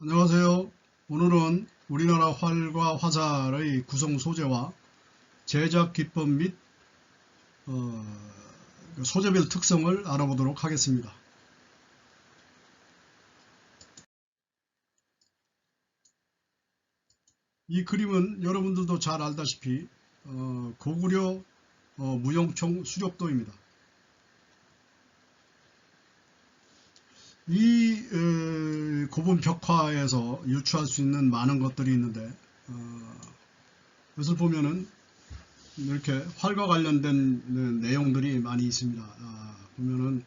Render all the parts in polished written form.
안녕하세요. 오늘은 우리나라 활과 화살의 구성 소재와 제작 기법 및 소재별 특성을 알아보도록 하겠습니다. 이 그림은 여러분들도 잘 알다시피 고구려 무용총 수족도입니다. 이 고분 벽화에서 유추할 수 있는 많은 것들이 있는데 이것을 보면은 이렇게 활과 관련된 내용들이 많이 있습니다. 보면은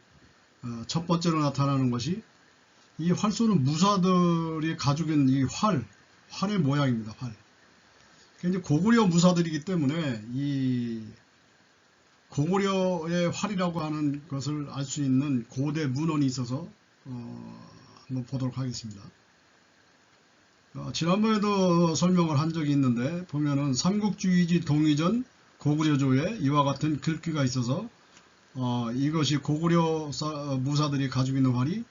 첫 번째로 나타나는 것이 이 활 쏘는 무사들이 가지고 있는 이 활의 모양입니다. 활. 이제 고구려 무사들이기 때문에 이 고구려의 활이라고 하는 것을 알 수 있는 고대 문헌이 있어서 한번 보도록 하겠습니다. 지난번에도 설명을 한 적이 있는데 보면은 삼국주의지 동의전 고구려조에 이와 같은 글귀가 있어서 이것이 고구려 무사들이 가지고 있는 활이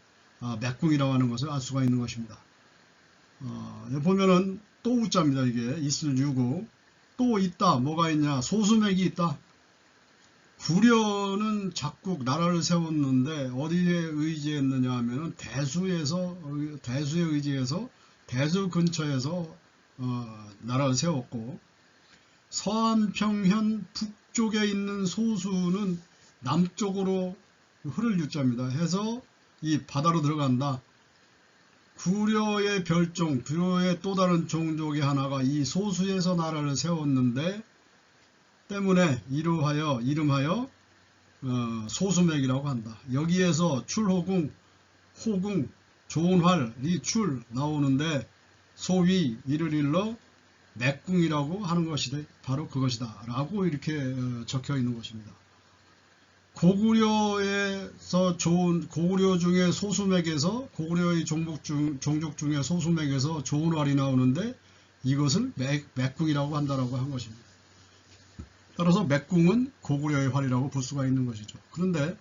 맥궁이라고 하는 것을 알 수가 있는 것입니다. 보면은 또 우자입니다. 이게 있을 유고 또 있다. 뭐가 있냐? 소수맥이 있다. 구려는 작국 나라를 세웠는데 어디에 의지했느냐 하면은 대수에 의지해서 대수 근처에서 나라를 세웠고, 서안평현 북쪽에 있는 소수는 남쪽으로 흐를 유자입니다. 해서 이 바다로 들어간다. 구려의 별종, 구려의 또 다른 종족의 하나가 이 소수에서 나라를 세웠는데 때문에 이름하여 소수맥이라고 한다. 여기에서 출호궁, 호궁, 좋은 활이 출 나오는데 소위 이를 일러 맥궁이라고 하는 것이다. 바로 그것이다. 라고 이렇게 적혀 있는 것입니다. 고구려에서 고구려 중에 소수맥에서 고구려의 종족 중에 소수맥에서 좋은 활이 나오는데 이것을 맥궁이라고 한다라고 한 것입니다. 따라서 맥궁은 고구려의 활이라고 볼 수가 있는 것이죠. 그런데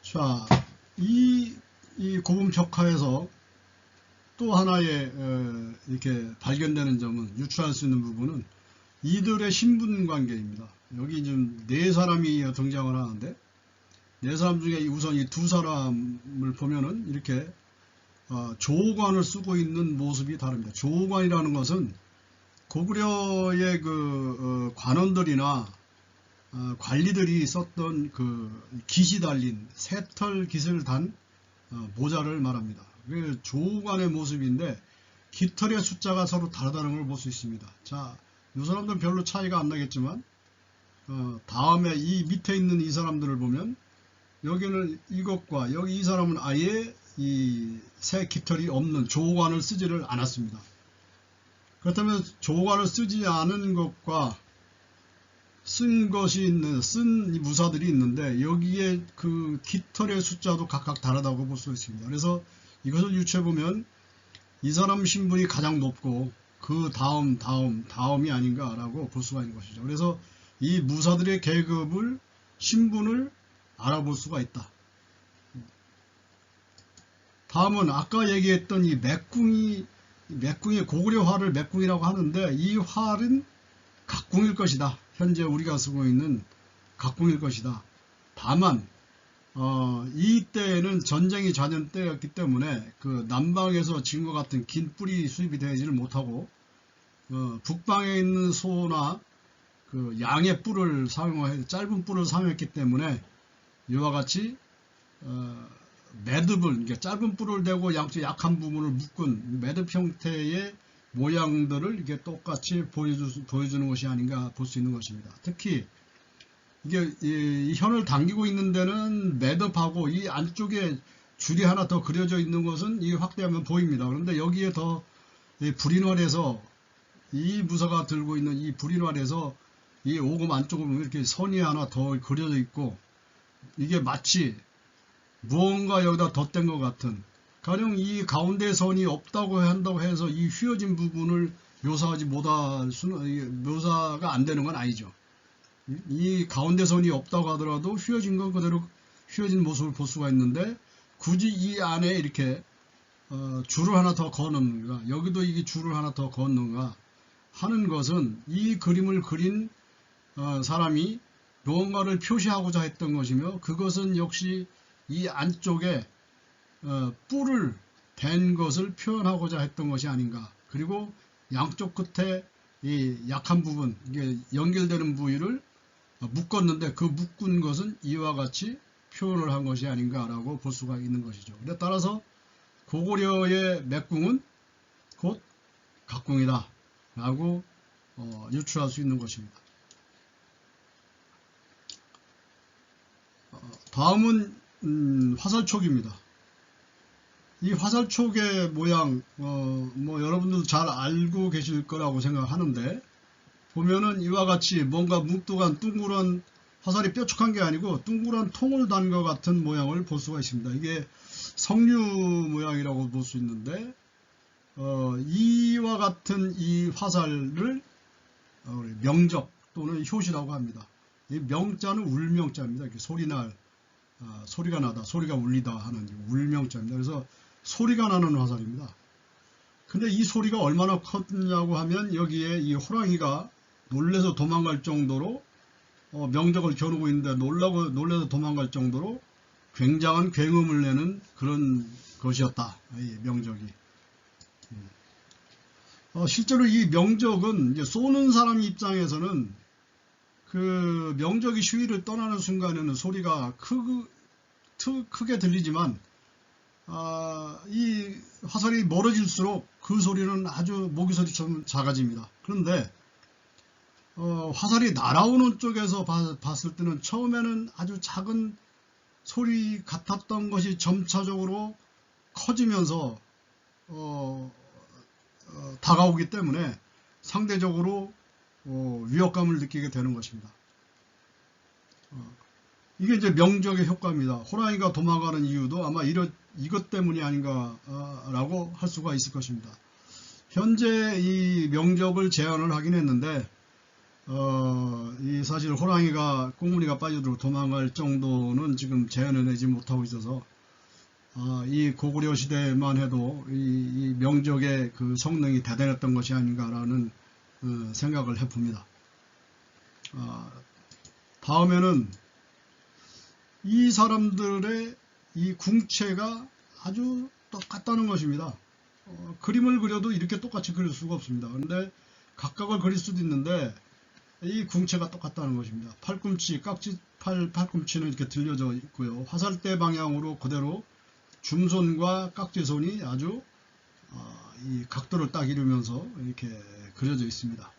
자, 이 고분 벽화에서 또 하나의 이렇게 발견되는 점은, 유추할 수 있는 부분은 이들의 신분 관계입니다. 여기 지금 네 사람이 등장을 하는데 네 사람 중에 우선 이 두 사람을 보면은 이렇게 조관을 쓰고 있는 모습이 다릅니다. 조관이라는 것은 고구려의 그 관원들이나 관리들이 썼던 그 깃이 달린 새털 깃을 단 모자를 말합니다. 그 조관의 모습인데 깃털의 숫자가 서로 다르다는 걸 볼 수 있습니다. 자, 이 사람들은 별로 차이가 안 나겠지만 다음에 이 밑에 있는 이 사람들을 보면 여기는 이것과 여기 이 사람은 아예 이 새 깃털이 없는 조관을 쓰지를 않았습니다. 그렇다면 조관을 쓰지 않은 것과 쓴 무사들이 있는데 여기에 그 깃털의 숫자도 각각 다르다고 볼 수 있습니다. 그래서 이것을 유추해보면 이 사람 신분이 가장 높고 그 다음이 아닌가라고 볼 수가 있는 것이죠. 그래서 이 무사들의 계급을, 신분을 알아볼 수가 있다. 다음은 아까 얘기했던 이 맥궁의 고구려 활을 맥궁이라고 하는데 이 활은 각궁일 것이다. 현재 우리가 쓰고 있는 각궁일 것이다. 다만 이때에는 전쟁이 잦은 때였기 때문에 그 남방에서 지금과 같은 긴 뿔이 수입이 되지를 못하고 북방에 있는 소나 그 양의 뿔을 짧은 뿔을 사용했기 때문에 이와 같이 매듭을, 그러니까 짧은 뿔을 대고 양쪽 약한 부분을 묶은 매듭 형태의 모양들을 이렇게 똑같이 보여주는 것이 아닌가 볼 수 있는 것입니다. 특히 이게 이 현을 당기고 있는 데는 매듭하고 이 안쪽에 줄이 하나 더 그려져 있는 것은 이 확대하면 보입니다. 그런데 여기에 더 불인활에서 이 무사가 들고 있는 이 불인활에서 이 오금 안쪽으로 이렇게 선이 하나 더 그려져 있고 이게 마치 무언가 여기다 덧댄 것 같은, 가령 이 가운데 선이 없다고 한다고 해서 이 휘어진 부분을 묘사가 안 되는 건 아니죠. 이 가운데 선이 없다고 하더라도 휘어진 건 그대로 휘어진 모습을 볼 수가 있는데, 굳이 이 안에 이렇게 줄을 하나 더 그어놓는가, 여기도 이게 줄을 하나 더 그었는가 하는 것은 이 그림을 그린 사람이 무언가를 표시하고자 했던 것이며, 그것은 역시 이 안쪽에 뿔을 댄 것을 표현하고자 했던 것이 아닌가. 그리고 양쪽 끝에 이 약한 부분, 이게 연결되는 부위를 묶었는데, 그 묶은 것은 이와 같이 표현을 한 것이 아닌가라고 볼 수가 있는 것이죠. 따라서 고구려의 맥궁은 곧 각궁이다 라고 유추할 수 있는 것입니다. 다음은 화살촉입니다. 이 화살촉의 모양, 뭐 여러분들도 잘 알고 계실 거라고 생각하는데, 보면은 이와 같이 뭔가 묵뚝한 둥그런, 화살이 뾰족한 게 아니고 둥그런 통을 단 것 같은 모양을 볼 수가 있습니다. 이게 석류 모양이라고 볼 수 있는데, 이와 같은 이 화살을 명적 또는 효시라고 합니다. 이 명자는 울명자입니다. 이렇게 소리가 나다, 소리가 울리다 하는 울명자입니다. 그래서 소리가 나는 화살입니다. 근데 이 소리가 얼마나 컸냐고 하면, 여기에 이 호랑이가 놀래서 도망갈 정도로 명적을 겨누고 있는데, 놀래서 도망갈 정도로 굉장한 굉음을 내는 그런 것이었다, 이 명적이. 실제로 이 명적은 이제 쏘는 사람 입장에서는 그 명적이 시위를 떠나는 순간에는 소리가 크게 들리지만, 이 화살이 멀어질수록 그 소리는 아주 모기 소리처럼 작아집니다. 그런데 화살이 날아오는 쪽에서 봤을 때는 처음에는 아주 작은 소리 같았던 것이 점차적으로 커지면서 다가오기 때문에 상대적으로 위협감을 느끼게 되는 것입니다. 이게 이제 명적의 효과입니다. 호랑이가 도망가는 이유도 아마 이것 때문이 아닌가라고 할 수가 있을 것입니다. 현재 이 명적을 제한을 하긴 했는데, 이 사실 호랑이가 꽁무니가 빠지도록 도망갈 정도는 지금 제한해내지 못하고 있어서, 이 고구려 시대만 해도 이 명적의 그 성능이 대단했던 것이 아닌가라는 생각을 해봅니다. 다음에는 이 사람들의 이 궁체가 아주 똑같다는 것입니다. 그림을 그려도 이렇게 똑같이 그릴 수가 없습니다. 그런데 각각을 그릴 수도 있는데, 이 궁체가 똑같다는 것입니다. 팔꿈치, 팔꿈치는 이렇게 들려져 있고요. 화살대 방향으로 그대로 줌손과 깍지손이 아주 이 각도를 딱 이루면서 이렇게 그려져 있습니다.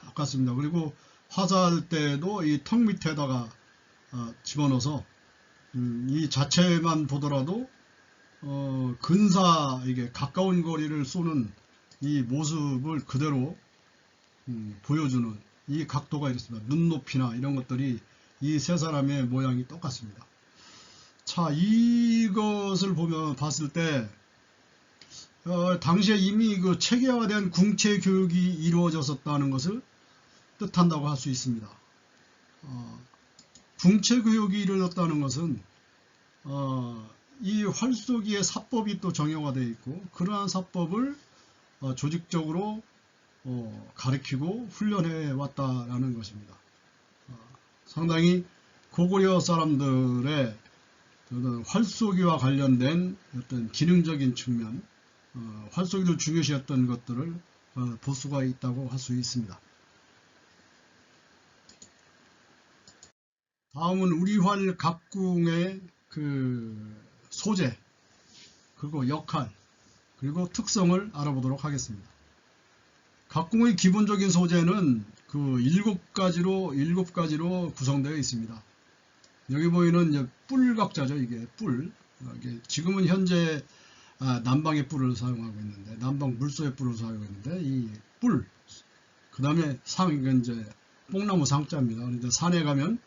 똑같습니다. 그리고 화살대도 이 턱 밑에다가 집어넣어서 이 자체만 보더라도 이게 가까운 거리를 쏘는 이 모습을 그대로 보여주는 이 각도가 이렇습니다. 눈높이나 이런 것들이 이 세 사람의 모양이 똑같습니다. 자, 이것을 봤을 때 당시에 이미 그 체계화된 궁체 교육이 이루어졌었다는 것을 뜻한다고 할 수 있습니다. 궁체 교육이 이루어졌다는 것은 이 활쏘기의 사법이 또 정형화 되어 있고, 그러한 사법을 조직적으로 가르치고 훈련해 왔다라는 것입니다. 상당히 고구려 사람들의 활쏘기와 관련된 어떤 기능적인 측면, 활쏘기를 중요시했던 것들을 볼 수가 있다고 할 수 있습니다. 다음은 우리활 각궁의 그 소재, 그리고 역할, 그리고 특성을 알아보도록 하겠습니다. 각궁의 기본적인 소재는 그 7가지로 구성되어 있습니다. 여기 보이는 이제 뿔각자죠. 이게 뿔. 지금은 현재 남방의 뿔을 사용하고 있는데, 남방 물소의 뿔을 사용하고 있는데, 이 뿔, 그 다음에 이건 이제 뽕나무 상자입니다. 그런데 산에 가면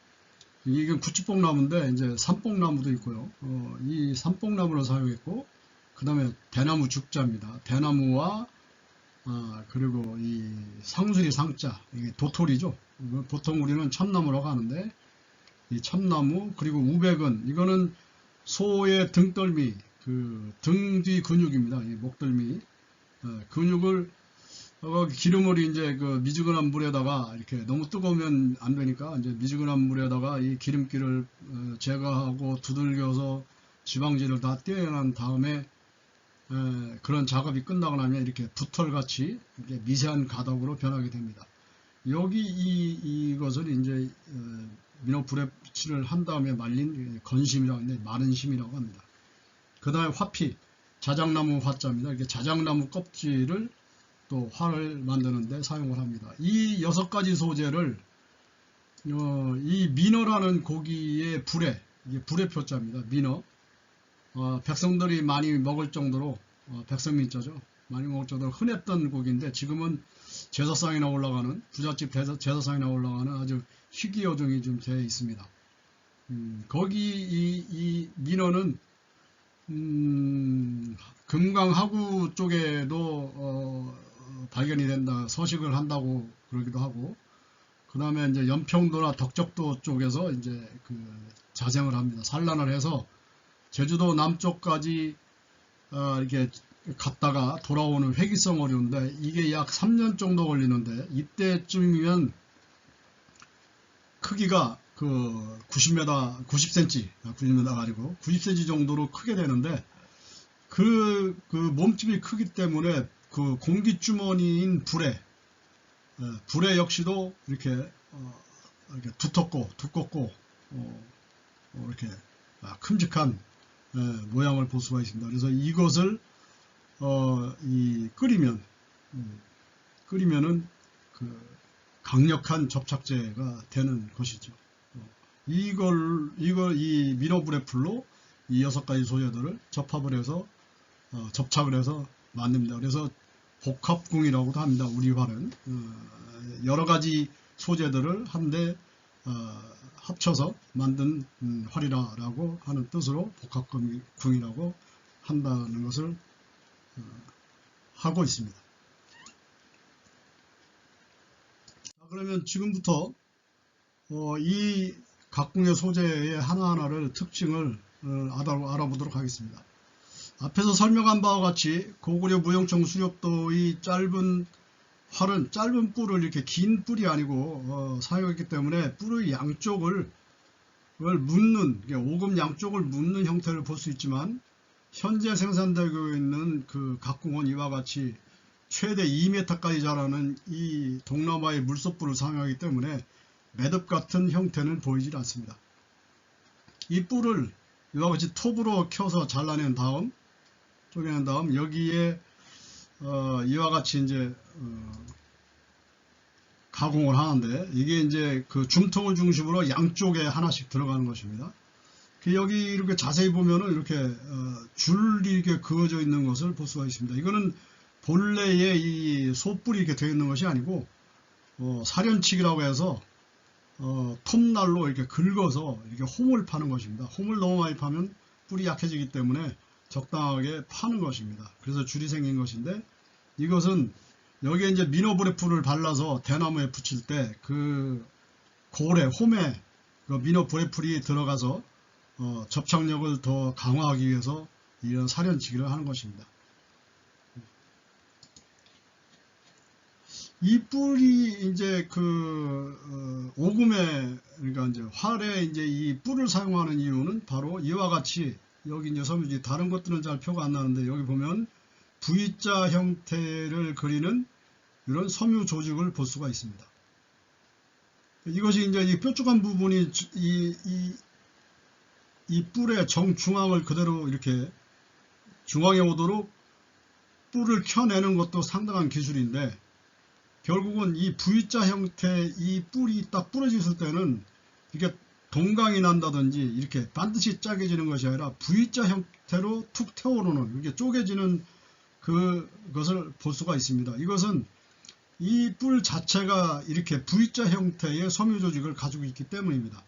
이건 구치뽕나무인데 이제 삼뽕나무도 있고요. 이 삼뽕나무를 사용했고, 그 다음에 대나무 죽자입니다. 대나무와 그리고 이 상수리 상자, 이게 도토리죠. 보통 우리는 참나무라고 하는데, 이 참나무, 그리고 우백은, 이거는 소의 등덜미, 그 등 뒤 근육입니다. 이 목덜미. 근육을, 기름을 이제 그 미지근한 물에다가 이렇게 너무 뜨거우면 안 되니까 이제 미지근한 물에다가 이 기름기를 제거하고 두들겨서 지방질을 다 떼어낸 다음에 그런 작업이 끝나고 나면 이렇게 붓털같이 이렇게 미세한 가닥으로 변하게 됩니다. 여기 이것을 이제 민어불에 칠을 한 다음에 말린 건심이라고 하는데 마른 심이라고 합니다. 그 다음에 화피, 자작나무 화자입니다. 이렇게 자작나무 껍질을 또 활을 만드는데 사용을 합니다. 이 6가지 소재를 이 민어라는 고기의 불에, 이게 불의 표자입니다. 민어. 백성들이 많이 먹을 정도로 백성민자죠. 많이 먹을 정도로 흔했던 고기인데 지금은 제사상이나 올라가는 부잣집 제사상이나 올라가는 아주 희귀 어종이 좀 되어 있습니다. 거기 이 민어는 금강하구 쪽에도 발견이 된다, 서식을 한다고 그러기도 하고, 그 다음에 이제 연평도나 덕적도 쪽에서 이제 그 자생을 합니다. 산란을 해서 제주도 남쪽까지 이렇게 갔다가 돌아오는 회기성 어류인데 이게 약 3년 정도 걸리는데 이때쯤이면 크기가 그 90m, 90cm, 90m가 아니고 90cm 정도로 크게 되는데 그 몸집이 크기 때문에 그 공기주머니인 불에 역시도 이렇게 두껍고 이렇게 큼직한 모양을 볼 수가 있습니다. 그래서 이것을 끓이면은 그 강력한 접착제가 되는 것이죠. 이 민어불의 풀로 이 6가지 소재들을 접합을 해서 접착을 해서 만듭니다. 그래서 복합궁이라고도 합니다. 우리 활은 여러 가지 소재들을 한데 합쳐서 만든 활이라고 하는 뜻으로 복합궁이라고 한다는 것을 하고 있습니다. 그러면 지금부터 이 각궁의 소재의 하나하나를 특징을 알아보도록 하겠습니다. 앞에서 설명한 바와 같이 고구려 무용청 수렵도의 짧은 활은 짧은 뿔을 이렇게 긴 뿔이 아니고 사용했기 때문에 뿔의 양쪽을 묶는, 오금 양쪽을 묶는 형태를 볼 수 있지만 현재 생산되고 있는 그 각궁은 이와 같이 최대 2m까지 자라는 이 동남아의 물소뿔을 사용하기 때문에 매듭 같은 형태는 보이질 않습니다. 이 뿔을 이와 같이 톱으로 켜서 잘라낸 다음, 쪼개낸 다음 여기에 이와 같이 이제 가공을 하는데 이게 이제 그 줌통을 중심으로 양쪽에 하나씩 들어가는 것입니다. 여기 이렇게 자세히 보면은 이렇게 줄이 이렇게 그어져 있는 것을 볼 수가 있습니다. 이거는 본래의 이 소뿔이 이렇게 되어 있는 것이 아니고 사련치기라고 해서 톱날로 이렇게 긁어서 이렇게 홈을 파는 것입니다. 홈을 너무 많이 파면 뿔이 약해지기 때문에 적당하게 파는 것입니다. 그래서 줄이 생긴 것인데 이것은 여기에 이제 민어불의 풀을 발라서 대나무에 붙일 때 그 골에 홈에 그 민어불의 풀이 들어가서 접착력을 더 강화하기 위해서 이런 사련치기를 하는 것입니다. 이 뿔이 이제 그 오금에, 그러니까 이제 활에 이제 이 뿔을 사용하는 이유는 바로 이와 같이 여기 이제 섬유지, 다른 것들은 잘 표가 안 나는데 여기 보면 V자 형태를 그리는 이런 섬유 조직을 볼 수가 있습니다. 이것이 이제 이 뾰족한 부분이 이 뿔의 정중앙을 그대로 이렇게 중앙에 오도록 뿔을 켜내는 것도 상당한 기술인데 결국은 이 V자 형태 이 뿔이 딱 부러졌을 때는 이게 동강이 난다든지 이렇게 반드시 짜게지는 것이 아니라 V자 형태로 툭 튀어오르는, 이렇게 쪼개지는 그것을 볼 수가 있습니다. 이것은 이 뿔 자체가 이렇게 V자 형태의 섬유 조직을 가지고 있기 때문입니다.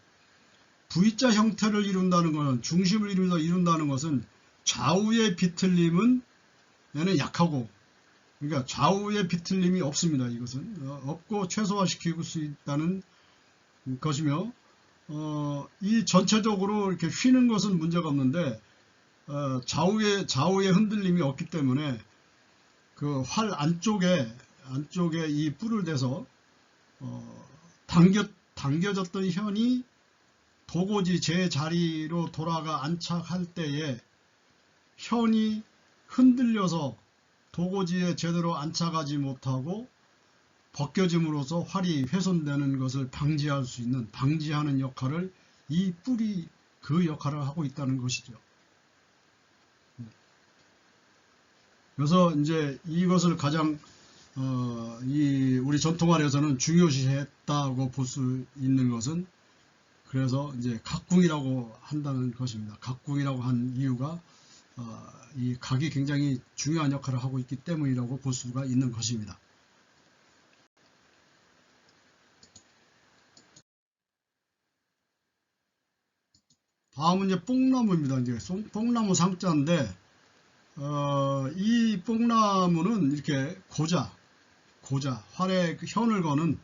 V자 형태를 이룬다는 것은, 중심을 이룬다는 것은 좌우의 비틀림은 얘는 약하고 그러니까 좌우의 비틀림이 없습니다. 이것은 없고 최소화시킬 수 있다는 것이며, 이 전체적으로 이렇게 휘는 것은 문제가 없는데 좌우의 흔들림이 없기 때문에 그 활 안쪽에 이 뿔을 대서 당겨졌던 현이 도고지 제자리로 돌아가 안착할 때에 현이 흔들려서 도고지에 제대로 안착하지 못하고 벗겨짐으로써 활이 훼손되는 것을 방지할 수 있는, 방지하는 역할을 이 뿔이 그 역할을 하고 있다는 것이죠. 그래서 이제 이것을 가장 우리 전통활에서는 중요시했다고 볼 수 있는 것은, 그래서 이제 각궁이라고 한다는 것입니다. 각궁이라고 한 이유가 이 각이 굉장히 중요한 역할을 하고 있기 때문이라고 볼 수가 있는 것입니다. 다음은 이제 뽕나무입니다. 이제 뽕나무 상자인데, 이 뽕나무는 이렇게 고자, 활에 현을 거는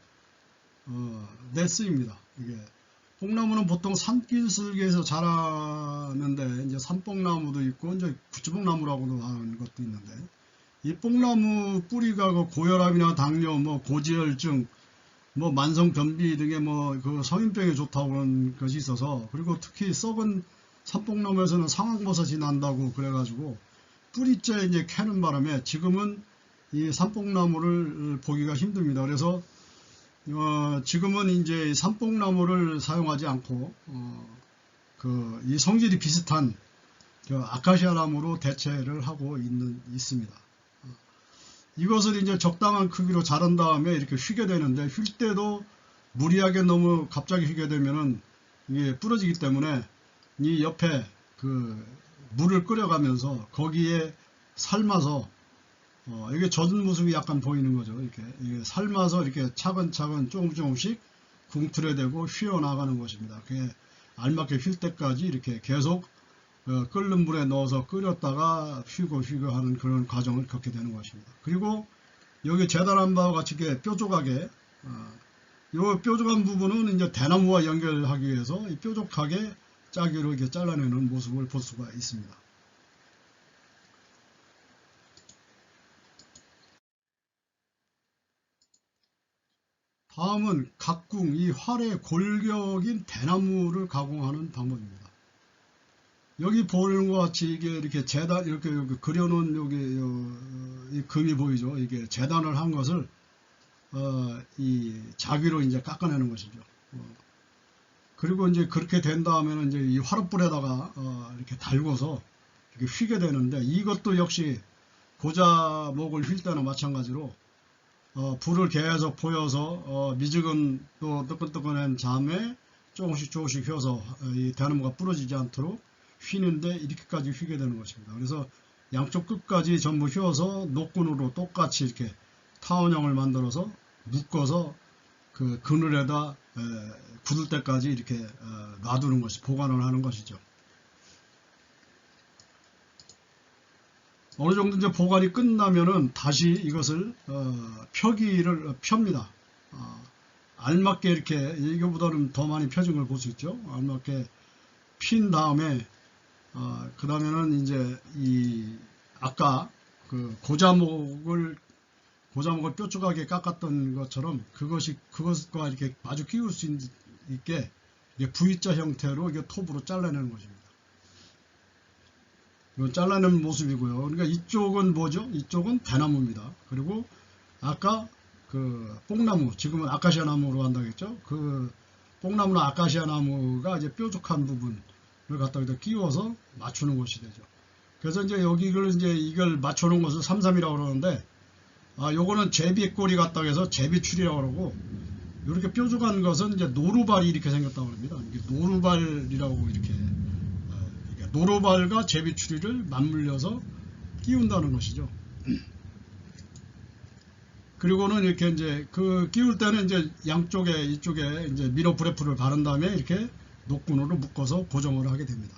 네스입니다. 이게 뽕나무는 보통 산길슬기에서 자라는데, 이제 산뽕나무도 있고 이제 구추뽕나무라고도 하는 것도 있는데, 이 뽕나무 뿌리가 그 고혈압이나 당뇨, 뭐 고지혈증, 뭐 만성변비 등의 뭐 그 성인병에 좋다고 하는 것이 있어서, 그리고 특히 썩은 산뽕나무에서는 상황버섯이 난다고 그래가지고 뿌리째 이제 캐는 바람에 지금은 이 산뽕나무를 보기가 힘듭니다. 그래서 지금은 이제 산뽕나무를 사용하지 않고 이 성질이 비슷한 아카시아 나무로 대체를 하고 있습니다. 이것을 이제 적당한 크기로 자른 다음에 이렇게 휘게 되는데, 휠 때도 무리하게 너무 갑자기 휘게 되면은 이게 부러지기 때문에 이 옆에 그 물을 끓여가면서 거기에 삶아서 이게 젖은 모습이 약간 보이는 거죠. 이렇게 삶아서 이렇게 차근차근 조금씩 궁틀에 대고 휘어 나가는 것입니다. 그게 알맞게 휠 때까지 이렇게 계속 끓는 물에 넣어서 끓였다가 휘고 하는 그런 과정을 겪게 되는 것입니다. 그리고 여기 재단한 바와 같이 이렇게 뾰족하게, 이 뾰족한 부분은 이제 대나무와 연결하기 위해서 이 뾰족하게 짜기로 이렇게 잘라내는 모습을 볼 수가 있습니다. 다음은 각궁, 이 활의 골격인 대나무를 가공하는 방법입니다. 여기 보이는 것 같이 이게 이렇게 재단, 이렇게 그려놓은 이 금이 보이죠. 이게 재단을 한 것을 이 자귀로 이제 깎아내는 것이죠. 그리고 이제 그렇게 된 다음에는 이제 이 화롯불에다가 이렇게 달궈서 이렇게 휘게 되는데, 이것도 역시 고자목을 휠 때나 마찬가지로 불을 계속 보여서 미지근 또 뜨끈뜨끈한 잠에 조금씩 휘어서 이 대나무가 부러지지 않도록 휘는데, 이렇게까지 휘게 되는 것입니다. 그래서 양쪽 끝까지 전부 휘어서 노끈으로 똑같이 이렇게 타원형을 만들어서 묶어서 그 그늘에다 굳을 때까지 이렇게 놔두는 것이, 보관을 하는 것이죠. 어느 정도 이제 보관이 끝나면은 다시 이것을 펴니다. 알맞게 이렇게, 이거보다는 더 많이 펴진 걸 볼 수 있죠. 알맞게 핀 다음에 그 다음에는 이제 아까 그 고자목을 뾰족하게 깎았던 것처럼 그것과 이렇게 마주 끼울 수 있게 V자 형태로 이게 톱으로 잘라내는 것입니다. 이건 잘라내는 모습이고요. 그러니까 이쪽은 뭐죠? 이쪽은 대나무입니다. 그리고 아까 그 뽕나무, 지금은 아카시아 나무로 한다겠죠? 그 뽕나무나 아카시아 나무가 이제 뾰족한 부분을 갖다 여기다 끼워서 맞추는 것이 되죠. 그래서 이제 이걸 맞춰놓은 것을 삼삼이라고 그러는데, 요거는 제비꼬리 같다고 해서 제비출이라고 그러고, 이렇게 뾰족한 것은 이제 노루발이 이렇게 생겼다고 합니다. 이게 노루발이라고 이렇게, 노루발과 제비추리를 맞물려서 끼운다는 것이죠. 그리고는 이렇게 이제 그 끼울 때는 이제 양쪽에 이쪽에 이제 미러 브레프를 바른 다음에 이렇게 노끈으로 묶어서 고정을 하게 됩니다.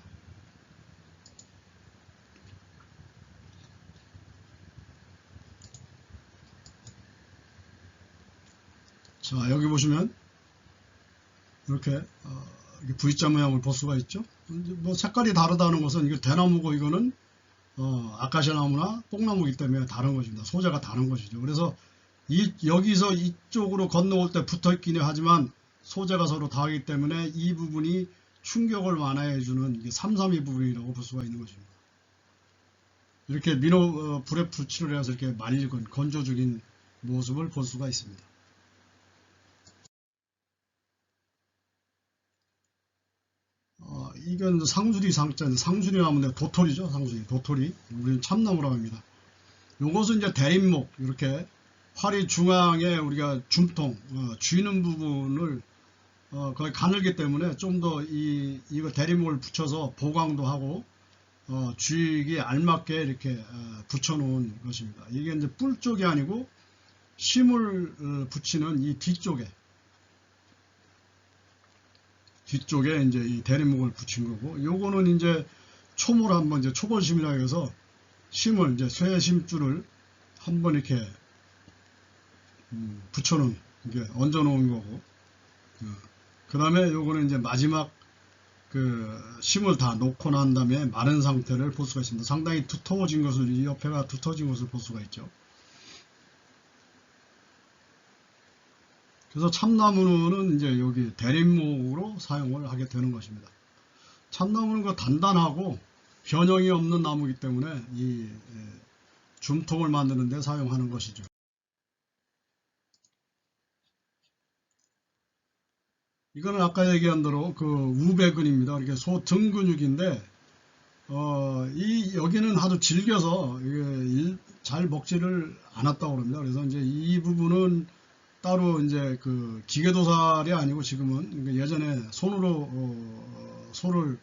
자, 여기 보시면 이렇게 V자 모양을 볼 수가 있죠. 뭐 색깔이 다르다는 것은 이게 대나무고 이거는 아카시아 나무나 뽕나무이기 때문에 다른 것입니다. 소재가 다른 것이죠. 그래서 여기서 이쪽으로 건너올 때 붙어 있기는 하지만 소재가 서로 다르기 때문에 이 부분이 충격을 완화해주는 이게 332 부분이라고 볼 수가 있는 것입니다. 이렇게 민호 불에 불칠을 해서 이렇게 말리건 건조 중인 모습을 볼 수가 있습니다. 이건 상수리 상자인데 상수리 나무인데 도토리죠. 상수리 도토리 우리는 참나무라고 합니다. 요것은 이제 대립목 이렇게 활이 중앙에 우리가 줌통 쥐는 부분을 거의 가늘기 때문에 좀 더 이거 대립목을 붙여서 보강도 하고 쥐기 알맞게 이렇게 붙여 놓은 것입니다. 이게 이제 뿔 쪽이 아니고 심을 붙이는 이 뒤쪽에 이제 이 대립목을 붙인 거고, 요거는 이제 초모를 한번 이제 초벌심이라고 해서 심을 이제 쇠 심줄을 한번 이렇게 붙여놓은 이게 얹어 놓은 거고, 그 다음에 요거는 이제 마지막 그 심을 다 놓고 난 다음에 마른 상태를 볼 수가 있습니다. 상당히 두터워진 것을 이 옆에가 두터워진 것을 볼 수가 있죠. 그래서 참나무는 이제 여기 대립목으로 사용을 하게 되는 것입니다. 참나무는 그 단단하고 변형이 없는 나무이기 때문에 이 줌통을 만드는 데 사용하는 것이죠. 이거는 아까 얘기한 대로 그 우배근입니다. 이렇게 소 등 근육인데 여기는 하도 질겨서 이게 잘 먹지를 않았다고 합니다. 그래서 이제 이 부분은 따로 이제 그 기계도살이 아니고 지금은 예전에 손으로 소를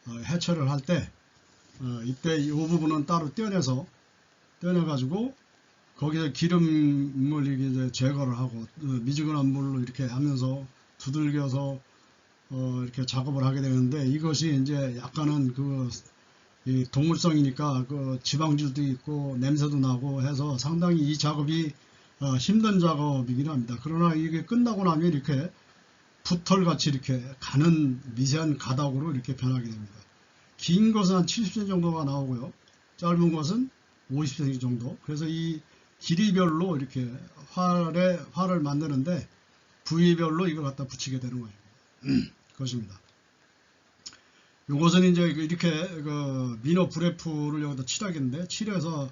해체를 할 때 이때 이 부분은 따로 떼어내가지고 거기서 기름을 이제 제거를 하고 미지근한 물로 이렇게 하면서 두들겨서 이렇게 작업을 하게 되는데, 이것이 이제 약간은 이 동물성이니까 그 지방질도 있고 냄새도 나고 해서 상당히 이 작업이 힘든 작업이긴 합니다. 그러나 이게 끝나고 나면 이렇게 붓털같이 이렇게 가는 미세한 가닥으로 이렇게 변하게 됩니다. 긴 것은 한 70cm 정도가 나오고요. 짧은 것은 50cm 정도. 그래서 이 길이별로 이렇게 활을 만드는데 부위별로 이걸 갖다 붙이게 되는 것입니다. 요것은 이제 이렇게 민호 브레프를 여기다 칠하겠는데, 칠해서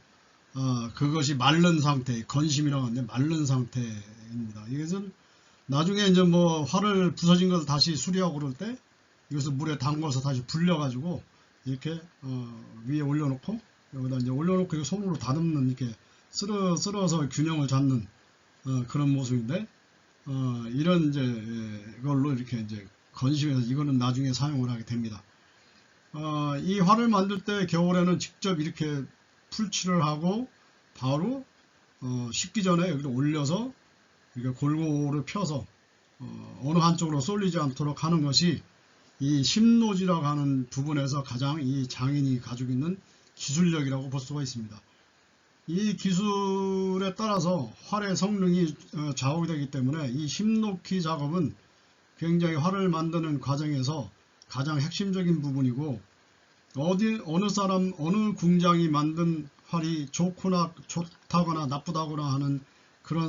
그것이 마른 상태, 건심이라고 하는데 마른 상태입니다. 이것은 나중에 이제 뭐 활을 부서진 것을 다시 수리하고 그럴 때 이것을 물에 담궈서 다시 불려가지고 이렇게 위에 올려놓고 여기다 이제 올려놓고 이거 손으로 다듬는, 이렇게 쓸어서 균형을 잡는 그런 모습인데, 이런 이제 걸로 이렇게 이제 건심해서 이거는 나중에 사용을 하게 됩니다. 이 활을 만들 때 겨울에는 직접 이렇게 풀칠을 하고 바로 식기 전에 여기다 올려서 이렇게 골고루 펴서 어느 한쪽으로 쏠리지 않도록 하는 것이 이 심노지라고 하는 부분에서 가장 이 장인이 가지고 있는 기술력이라고 볼 수가 있습니다. 이 기술에 따라서 활의 성능이 좌우되기 때문에 이 심놓기 작업은 굉장히 활을 만드는 과정에서 가장 핵심적인 부분이고, 어느 궁장이 만든 활이 좋다거나 나쁘다거나 하는 그런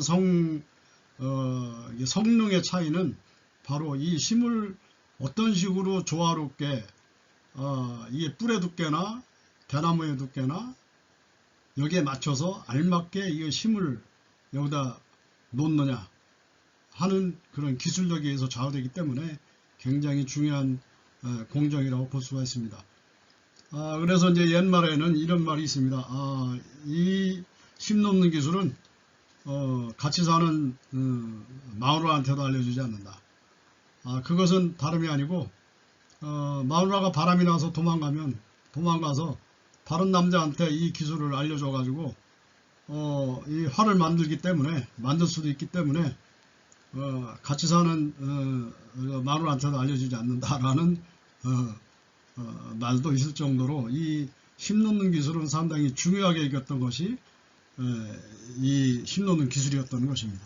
성능의 차이는 바로 이 심을 어떤 식으로 조화롭게 이게 뿔의 두께나 대나무의 두께나 여기에 맞춰서 알맞게 이 심을 여기다 놓느냐 하는 그런 기술력에 의해서 좌우되기 때문에 굉장히 중요한 공정이라고 볼 수가 있습니다. 그래서 이제 옛말에는 이런 말이 있습니다. 이 심 놓는 기술은 같이 사는 마누라한테도 알려주지 않는다. 그것은 다름이 아니고 마누라가 바람이 나서 도망가서 다른 남자한테 이 기술을 알려줘 가지고 이 활을 만들 수도 있기 때문에 같이 사는 마누라한테도 알려주지 않는다라는 말도 있을 정도로 이 심 놓는 기술은 상당히 중요하게 여겼던 것이 이 심 놓는 기술이었던 것입니다.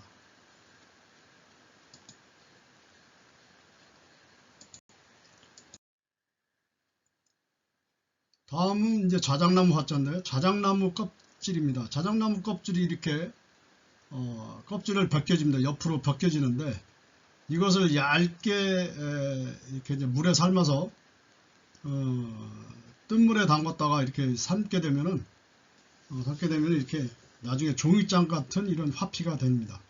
다음은 이제 자작나무 화자인데요. 자작나무 껍질입니다. 자작나무 껍질이 이렇게 껍질을 벗겨집니다. 옆으로 벗겨지는데 이것을 얇게 이렇게 이제 물에 삶아서 뜬 물에 담갔다가 이렇게 삶게 되면은 이렇게 나중에 종이장 같은 이런 화피가 됩니다.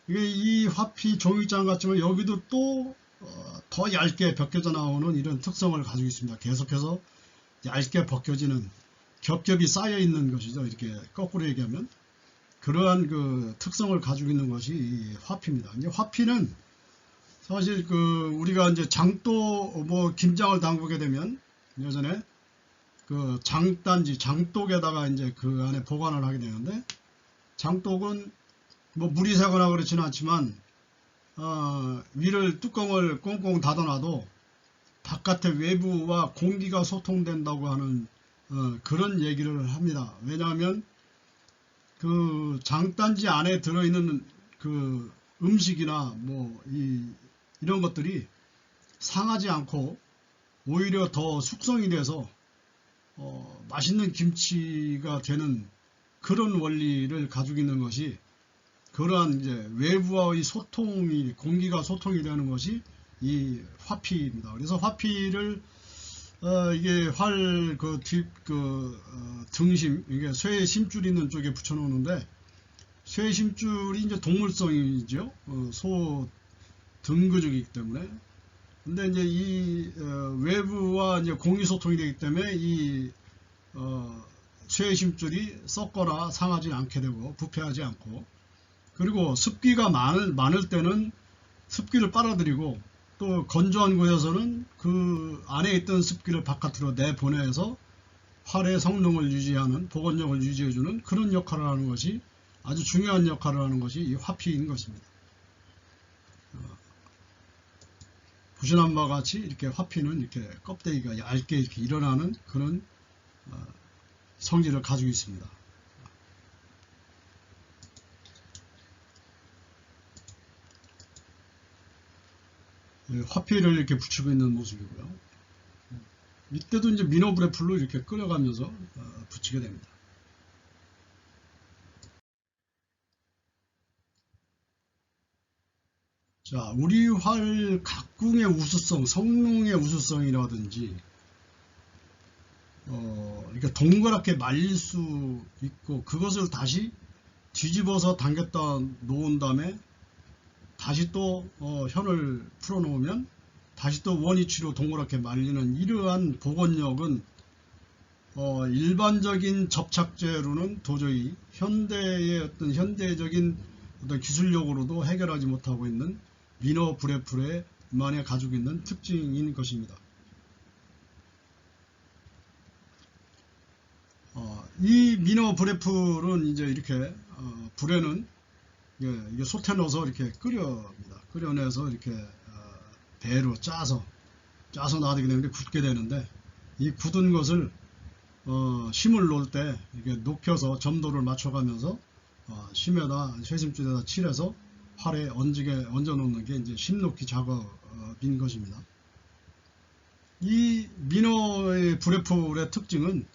이게 이 화피 종이장 같지만 여기도 또 더 얇게 벗겨져 나오는 이런 특성을 가지고 있습니다. 계속해서 얇게 벗겨지는 겹겹이 쌓여 있는 것이죠. 이렇게 거꾸로 얘기하면 그러한 그 특성을 가지고 있는 것이 이 화피입니다. 이제 화피는 사실 우리가 이제 장도 뭐 김장을 담그게 되면 예전에 그 장단지 장독에다가 이제 그 안에 보관을 하게 되는데 장독은 뭐 물이 새거나 그렇지는 않지만 위를 뚜껑을 꽁꽁 닫아놔도 바깥의 외부와 공기가 소통된다고 하는 그런 얘기를 합니다. 왜냐하면 그 장단지 안에 들어있는 그 음식이나 뭐 이런 것들이 상하지 않고 오히려 더 숙성이 돼서 맛있는 김치가 되는 그런 원리를 가지고 있는 것이 그러한 이제 외부와의 소통이 공기가 소통이 되는 것이 이 화피입니다. 그래서 화피를 이게 활 등심 이게 쇠 심줄 있는 쪽에 붙여 놓는데 쇠 심줄이 이제 동물성이죠. 소 등근육이기 때문에. 근데 이제 이 외부와 이제 공기 소통이 되기 때문에 이 쇠 심줄이 썩거나 상하지 않게 되고 부패하지 않고, 그리고 습기가 많을 때는 습기를 빨아들이고 또 건조한 곳에서는 그 안에 있던 습기를 바깥으로 내보내서 활의 성능을 유지하는 보건력을 유지해주는 그런 역할을 하는 것이 아주 중요한 역할을 하는 것이 이 화피인 것입니다. 보시는 바와 같이 이렇게 화피는 이렇게 껍데기가 얇게 이렇게 일어나는 그런 성질을 가지고 있습니다. 화피를 이렇게 붙이고 있는 모습이고요. 이때도 이제 민어불의 풀로 이렇게 끓여가면서 붙이게 됩니다. 자, 우리 활 각궁의 우수성, 성능의 우수성이라든지 이렇게 동그랗게 말릴 수 있고 그것을 다시 뒤집어서 당겼다 놓은 다음에 다시 또 현을 풀어 놓으면 다시 또 원위치로 동그랗게 말리는 이러한 복원력은 일반적인 접착제로는 도저히 현대의 어떤 현대적인 어떤 기술력으로도 해결하지 못하고 있는 민어 브레풀의 만에 가지고 있는 특징인 것입니다. 이 민어 브레풀은 이제 이렇게 불에는 이게 솥에 넣어서 이렇게 끓여내서 이렇게 배로 짜서 놔두게 되는데 굳게 되는데 이 굳은 것을 심을 놓을 때 이렇게 녹여서 점도를 맞춰가면서 심에다 쇠심줄에다 칠해서 활에 얹어 놓는 게 이제 심놓기 작업인 것입니다. 이 민어의 브레풀의 특징은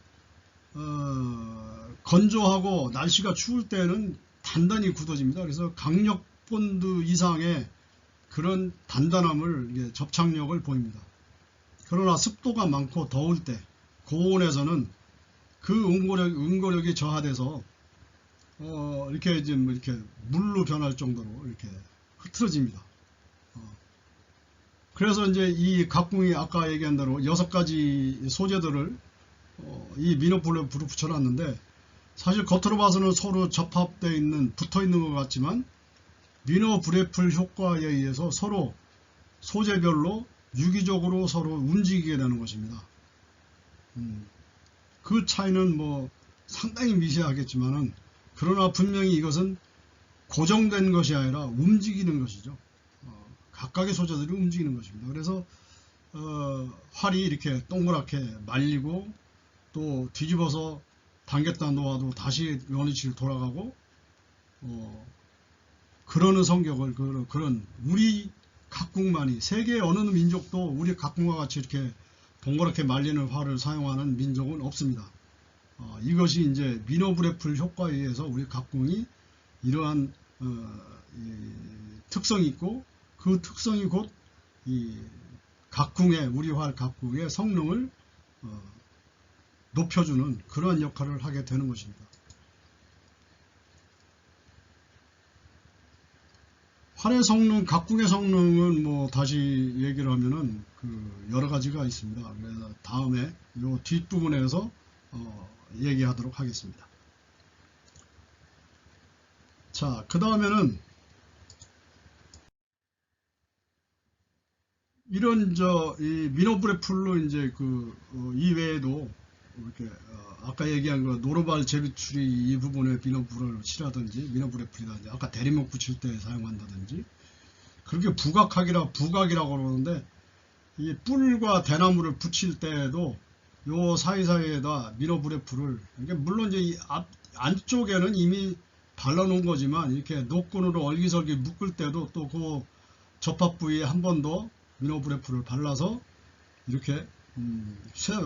건조하고 날씨가 추울 때는 단단히 굳어집니다. 그래서 강력본드 이상의 그런 단단함을 접착력을 보입니다. 그러나 습도가 많고 더울 때 고온에서는 그 응고력이 저하돼서 이렇게 좀 이렇게 물로 변할 정도로 이렇게 흐트러집니다. 그래서 이제 이 각궁이 아까 얘기한 대로 6가지 소재들을 이 민어불에 붙여놨는데 사실 겉으로 봐서는 서로 접합되어 있는 붙어 있는 것 같지만 민어 브레풀 효과에 의해서 서로 소재별로 유기적으로 서로 움직이게 되는 것입니다. 그 차이는 뭐 상당히 미세하겠지만은 그러나 분명히 이것은 고정된 것이 아니라 움직이는 것이죠. 각각의 소재들이 움직이는 것입니다. 그래서 활이 이렇게 동그랗게 말리고 또 뒤집어서 당겼다 놓아도 다시 원위치로 돌아가고 그러는 성격을 그런 우리 각궁만이 세계 어느 민족도 우리 각궁과 같이 이렇게 동그랗게 말리는 활을 사용하는 민족은 없습니다. 이것이 이제 미노브레플 효과에 의해서 우리 각궁이 이러한 특성이 있고, 그 특성이 곧 이 각궁의, 우리 활 각궁의 성능을 높여주는 그러한 역할을 하게 되는 것입니다. 활의 성능, 각궁의 성능은 뭐 다시 얘기를 하면은 여러 가지가 있습니다. 그래서 다음에 요 뒷부분에서 얘기하도록 하겠습니다. 자, 그 다음에는 이런 이 미노브레플로 이제 이외에도 이렇게 아까 얘기한 노르발 제비추리 이 부분에 미노브레를 칠하든지 미노브레플이라든지 아까 대리목 붙일 때 사용한다든지 그렇게 부각이라고 그러는데 이 뿔과 대나무를 붙일 때에도 요 사이사이에다 미노브레플을 이게 물론 이제 이 안쪽에는 이미 발라놓은 거지만 이렇게 노끈으로 얼기설기 묶을 때도 또 그 접합 부위에 한 번 더 미노브레플을 발라서 이렇게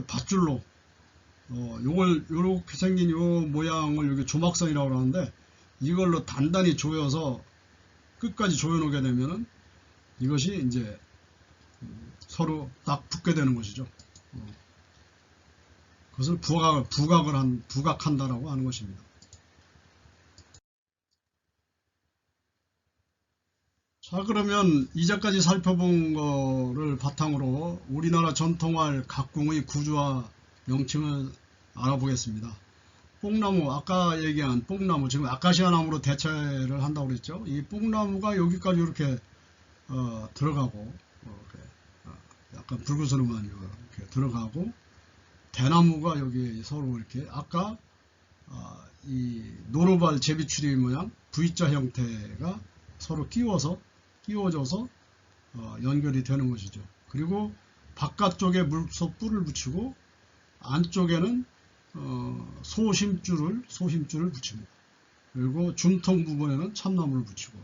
밧줄로 요렇게 생긴 요 모양을 여기 조막선이라고 하는데 이걸로 단단히 조여서 끝까지 조여 놓게 되면은 이것이 이제 서로 딱 붙게 되는 것이죠. 그것을 부각한다라고 하는 것입니다. 자, 그러면 이제까지 살펴본 거를 바탕으로 우리나라 전통활 각궁의 구조와 명칭을 알아보겠습니다. 뽕나무, 아까 얘기한 뽕나무, 지금 아카시아 나무로 대체를 한다고 그랬죠. 이 뽕나무가 여기까지 이렇게 들어가고 이렇게 약간 붉은스름한 이렇게 들어가고, 대나무가 여기 서로 이렇게 아까 이 노르발 제비추리 모양 V자 형태가 서로 끼워져서 연결이 되는 것이죠. 그리고 바깥쪽에 물속 뿔을 붙이고 안쪽에는 소심줄을 붙입니다. 그리고 중통 부분에는 참나무를 붙이고,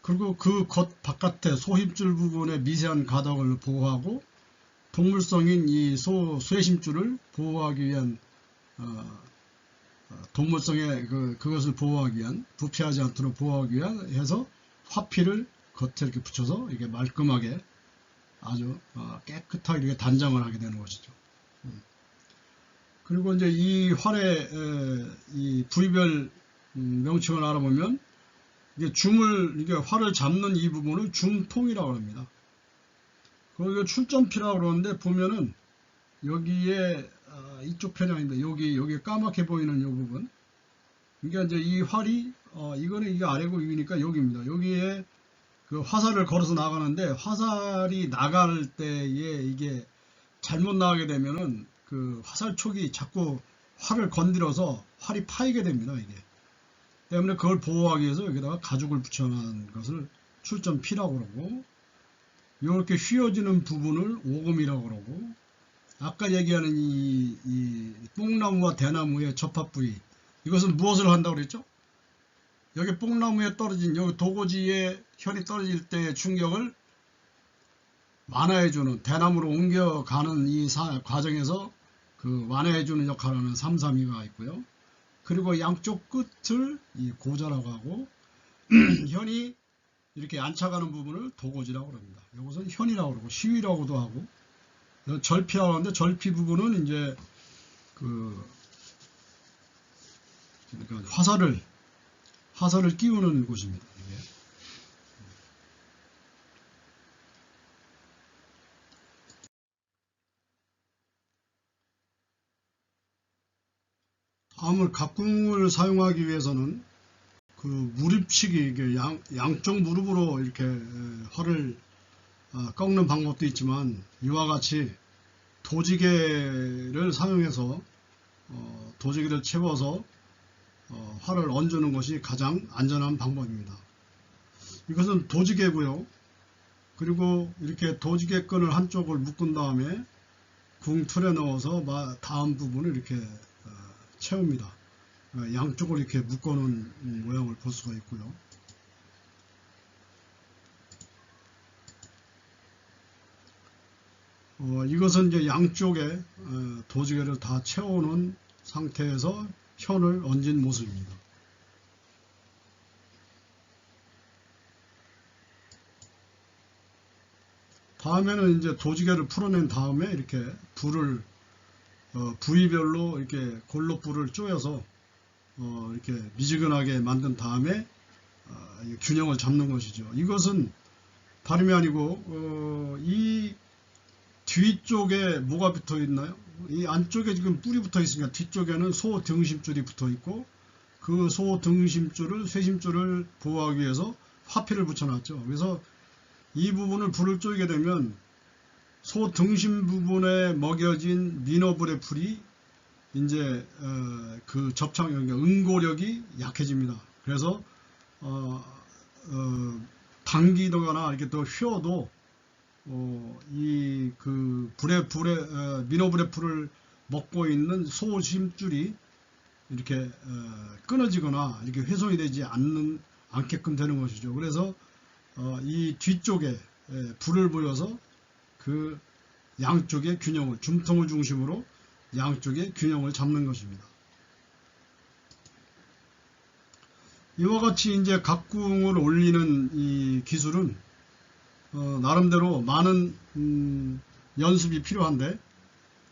그리고 그 겉 바깥에 소심줄 부분의 미세한 가닥을 보호하고 동물성인 이 쇠심줄을 보호하기 위한 동물성의 그것을 보호하기 위한, 부패하지 않도록 보호하기 위한 해서 화피를 겉에 이렇게 붙여서 이게 말끔하게 아주 깨끗하게 이렇게 단장을 하게 되는 것이죠. 그리고 이제 이 활의 이 부위별 명칭을 알아보면 이게 이게 활을 잡는 이 부분을 줌통이라고 합니다. 그리고 출점피라고 그러는데 보면은 여기에 이쪽 편향인데 여기 까맣게 보이는 이 부분, 이게 이제 이 활이 이거는 이게 아래고 위니까 여기입니다. 여기에 그 화살을 걸어서 나가는데 화살이 나갈 때에 이게 잘못 나가게 되면은 그 화살촉이 자꾸 활을 건드려서 활이 파이게 됩니다. 이게 때문에 그걸 보호하기 위해서 여기다가 가죽을 붙여놓은 것을 출점피라고 그러고, 이렇게 휘어지는 부분을 오금이라고 그러고, 아까 얘기하는 이 뽕나무와 대나무의 접합 부위, 이것은 무엇을 한다고 그랬죠? 여기 뽕나무에 떨어진 여기 도고지에 혈이 떨어질 때의 충격을 완화해주는, 대나무로 옮겨가는 이 과정에서 그 완화해주는 역할을 하는 삼삼이가 있고요. 그리고 양쪽 끝을 이 고자라고 하고 현이 이렇게 안착하는 부분을 도고지라고 합니다. 이것은 현이라고 그러고 시위라고도 하고, 절피라고 하는데 절피 부분은 이제 그러니까 화살을 끼우는 곳입니다. 이게. 다음은 각궁을 사용하기 위해서는 그 무립치기, 이게 양쪽 무릎으로 이렇게 활을 꺾는 방법도 있지만, 이와 같이 도지개를 사용해서 도지개를 채워서 활을 얹는 것이 가장 안전한 방법입니다. 이것은 도지개고요. 그리고 이렇게 도지개 끈을 한쪽을 묶은 다음에 궁틀에 넣어서 다음 부분을 이렇게 채웁니다. 양쪽을 이렇게 묶어놓은 모양을 볼 수가 있고요. 이것은 이제 양쪽에 도지개를 다 채워놓은 상태에서 현을 얹은 모습입니다. 다음에는 이제 도지개를 풀어낸 다음에 이렇게 불을 부위별로 이렇게 골로불을 쪼여서 이렇게 미지근하게 만든 다음에 균형을 잡는 것이죠. 이것은 다름이 아니고 이 뒤쪽에 뭐가 붙어 있나요? 이 안쪽에 지금 뿔이 붙어 있으니까 뒤쪽에는 소 등심줄이 붙어 있고 그 소 등심줄을 쇠심줄을 보호하기 위해서 화피를 붙여놨죠. 그래서 이 부분을 불을 쪼이게 되면 소 등심 부분에 먹여진 민어불의 풀이 이제 그 접착 응고력이 약해집니다. 그래서 당기거나 이렇게 또 휘어도 이 그 민어불의 풀을 먹고 있는 소 심줄이 이렇게 끊어지거나 이렇게 훼손이 되지 않게끔 되는 것이죠. 그래서 이 뒤쪽에 불을 보여서 그 양쪽의 균형을 중통을 중심으로 양쪽의 균형을 잡는 것입니다. 이와 같이 이제 각궁을 올리는 이 기술은 나름대로 많은 연습이 필요한데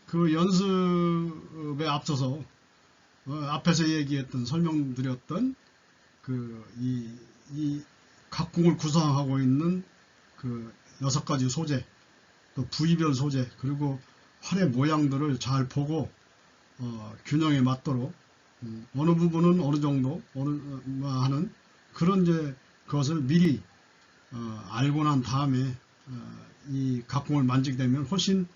그 연습에 앞서서 앞에서 얘기했던 설명드렸던 이 각궁을 구성하고 있는 그 6가지 소재, 또 부위별 소재, 그리고 활의 모양들을 잘 보고 균형에 맞도록 어느 부분은 어느 정도 하는 그런 이제 그것을 미리 알고 난 다음에 이 각궁을 만지게 되면 훨씬